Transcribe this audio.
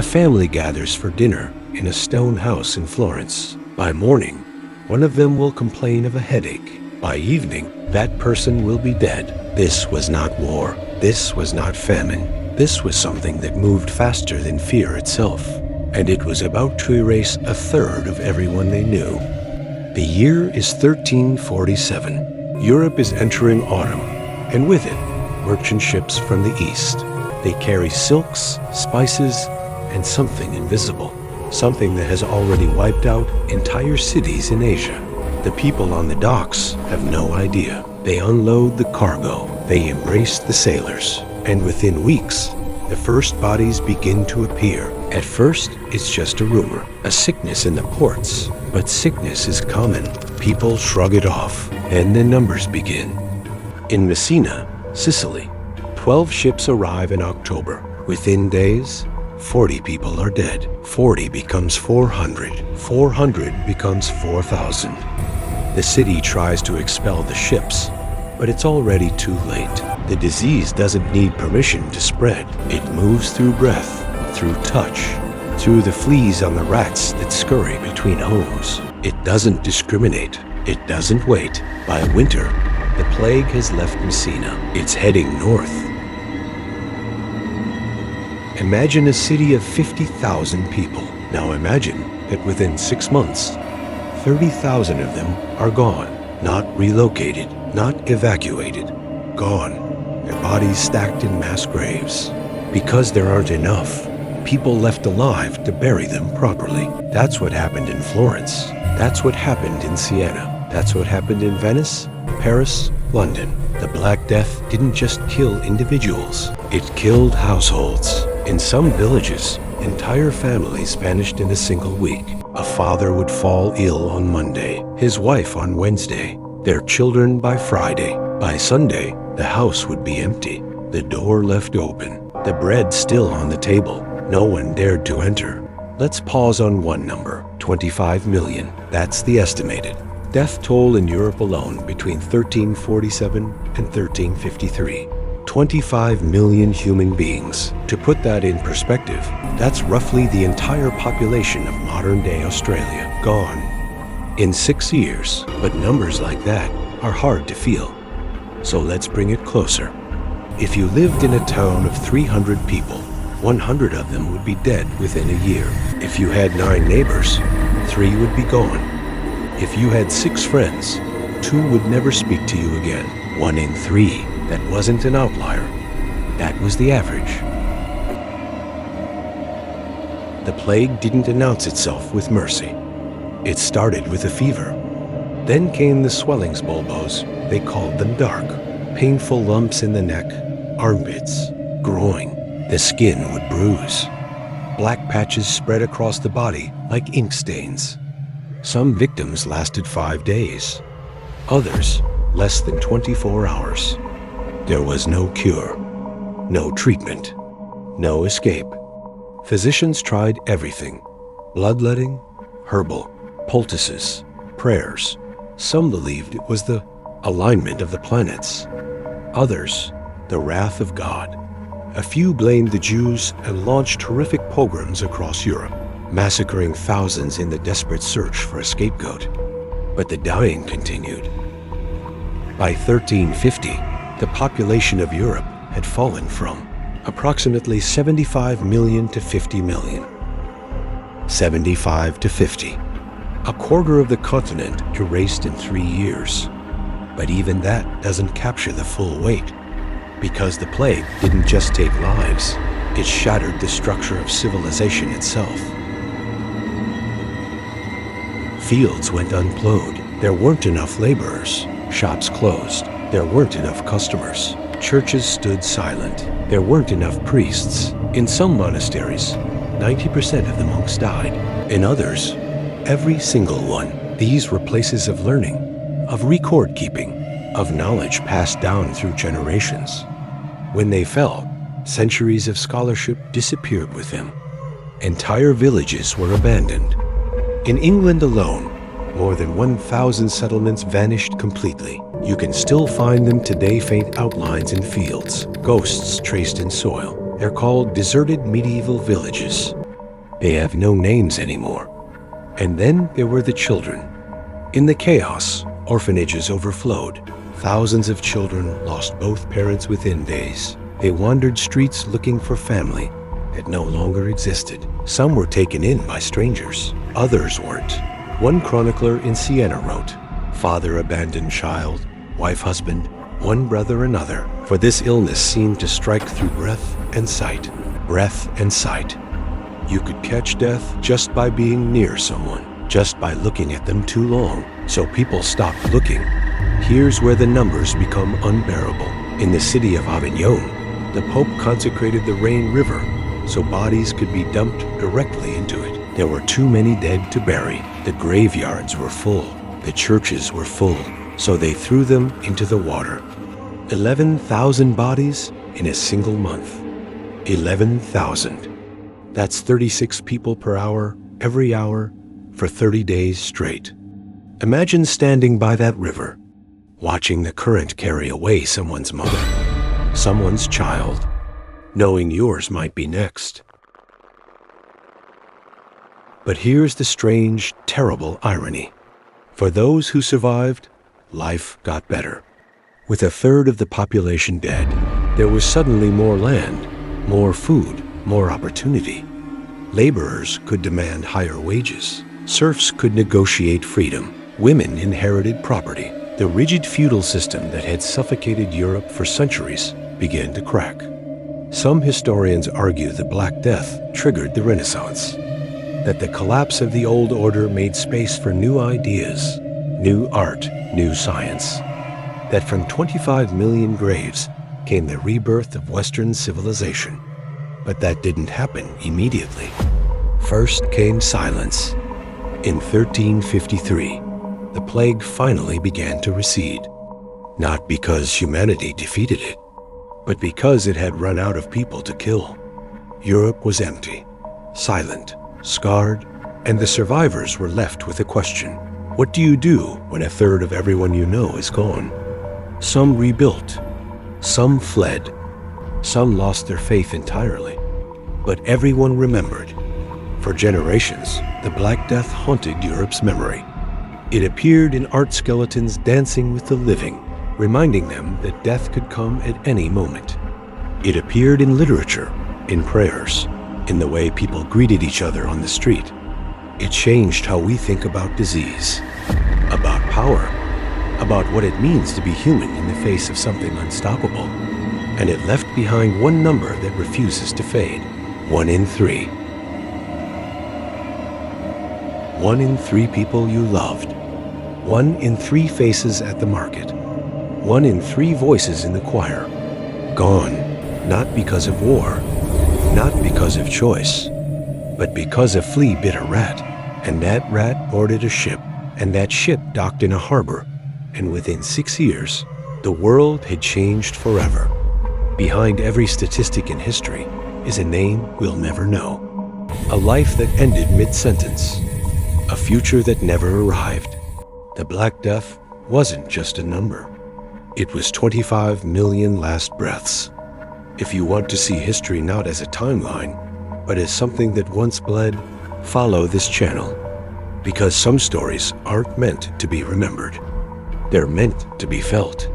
family gathers for dinner in a stone house in Florence. By morning, one of them will complain of a headache. By evening, that person will be dead. This was not war. This was not famine. This was something that moved faster than fear itself. And it was about to erase a third of everyone they knew. The year is 1347. Europe is entering autumn, and with it, merchant ships from the east. They carry silks, spices, and something invisible. Something that has already wiped out entire cities in Asia. The people on the docks have no idea. They unload the cargo. They embrace the sailors. And within weeks, the first bodies begin to appear. At first, it's just a rumor, a sickness in the ports. But sickness is common. People shrug it off, and the numbers begin. In Messina, Sicily, 12 ships arrive in October. Within days, 40 people are dead. 40 becomes 400. 400 becomes 4,000. The city tries to expel the ships, but it's already too late. The disease doesn't need permission to spread. It moves through breath, through touch, through the fleas on the rats that scurry between homes. It doesn't discriminate. It doesn't wait. By winter, the plague has left Messina. It's heading north. Imagine a city of 50,000 people. Now imagine that within 6 months, 30,000 of them are gone. Not relocated, not evacuated. Gone. Their bodies stacked in mass graves. Because there aren't enough people left alive to bury them properly. That's what happened in Florence. That's what happened in Siena. That's what happened in Venice, Paris, London. The Black Death didn't just kill individuals. It killed households. In some villages, entire families vanished in a single week. A father would fall ill on Monday, his wife on Wednesday, their children by Friday. By Sunday, the house would be empty, the door left open, the bread still on the table. No one dared to enter. Let's pause on one number, 25 million. That's the estimated death toll in Europe alone between 1347 and 1353. 25 million human beings. To put that in perspective, that's roughly the entire population of modern-day Australia, gone in 6 years. But numbers like that are hard to feel. So let's bring it closer. If you lived in a town of 300 people, 100 of them would be dead within a year. If you had 9 neighbors, 3 would be gone. If you had 6 friends, 2 would never speak to you again. 1 in 3. That wasn't an outlier. That was the average. The plague didn't announce itself with mercy. It started with a fever. Then came the swellings bulbos. They called them dark. Painful lumps in the neck, armpits, groin. The skin would bruise. Black patches spread across the body like ink stains. Some victims lasted 5 days. Others, less than 24 hours. There was no cure, no treatment, no escape. Physicians tried everything. Bloodletting, herbal, poultices, prayers. Some believed it was the alignment of the planets. Others, the wrath of God. A few blamed the Jews and launched horrific pogroms across Europe, massacring thousands in the desperate search for a scapegoat. But the dying continued. By 1350, the population of Europe had fallen from approximately 75 million to 50 million. 75 to 50. A quarter of the continent erased in 3 years. But even that doesn't capture the full weight, because the plague didn't just take lives, it shattered the structure of civilization itself. Fields went unplowed. There weren't enough laborers. Shops closed. There weren't enough customers. Churches stood silent. There weren't enough priests. In some monasteries, 90% of the monks died. In others, every single one. These were places of learning, of record keeping, of knowledge passed down through generations. When they fell, centuries of scholarship disappeared with them. Entire villages were abandoned. In England alone, more than 1,000 settlements vanished completely. You can still find them today, faint outlines in fields, ghosts traced in soil. They're called deserted medieval villages. They have no names anymore. And then there were the children. In the chaos, orphanages overflowed. Thousands of children lost both parents within days. They wandered streets looking for family that no longer existed. Some were taken in by strangers. Others weren't. One chronicler in Siena wrote, "Father abandoned child, wife husband, one brother another, for this illness seemed to strike through breath and sight. Breath and sight. You could catch death just by being near someone, just by looking at them too long. So people stopped looking. Here's where the numbers become unbearable. In the city of Avignon, the Pope consecrated the Rhine River so bodies could be dumped directly into it. There were too many dead to bury. The graveyards were full. The churches were full. So they threw them into the water. 11,000 bodies in a single month. 11,000. That's 36 people per hour, every hour, for 30 days straight. Imagine standing by that river, watching the current carry away someone's mother, someone's child, knowing yours might be next. But here's the strange, terrible irony. For those who survived, life got better. With a third of the population dead, there was suddenly more land, more food, more opportunity. Laborers could demand higher wages. Serfs could negotiate freedom. Women inherited property. The rigid feudal system that had suffocated Europe for centuries began to crack. Some historians argue the Black Death triggered the Renaissance, that the collapse of the old order made space for new ideas, new art, new science, that from 25 million graves came the rebirth of Western civilization. But that didn't happen immediately. First came silence. In 1353, the plague finally began to recede, not because humanity defeated it, but because it had run out of people to kill. Europe was empty, silent, scarred, and the survivors were left with a question. What do you do when a third of everyone you know is gone? Some rebuilt, some fled, some lost their faith entirely, but everyone remembered. For generations, the Black Death haunted Europe's memory. It appeared in art skeletons dancing with the living, reminding them that death could come at any moment. It appeared in literature, in prayers, in the way people greeted each other on the street. It changed how we think about disease, about power, about what it means to be human in the face of something unstoppable. And it left behind one number that refuses to fade. 1 in 3. 1 in 3 people you loved. 1 in 3 faces at the market. 1 in 3 voices in the choir. Gone, not because of war, not because of choice, but because a flea bit a rat, and that rat boarded a ship, and that ship docked in a harbor, and within 6 years, the world had changed forever. Behind every statistic in history is a name we'll never know. A life that ended mid-sentence. A future that never arrived. The Black Death wasn't just a number. It was 25 million last breaths. If you want to see history not as a timeline, but as something that once bled, follow this channel. Because some stories aren't meant to be remembered. They're meant to be felt.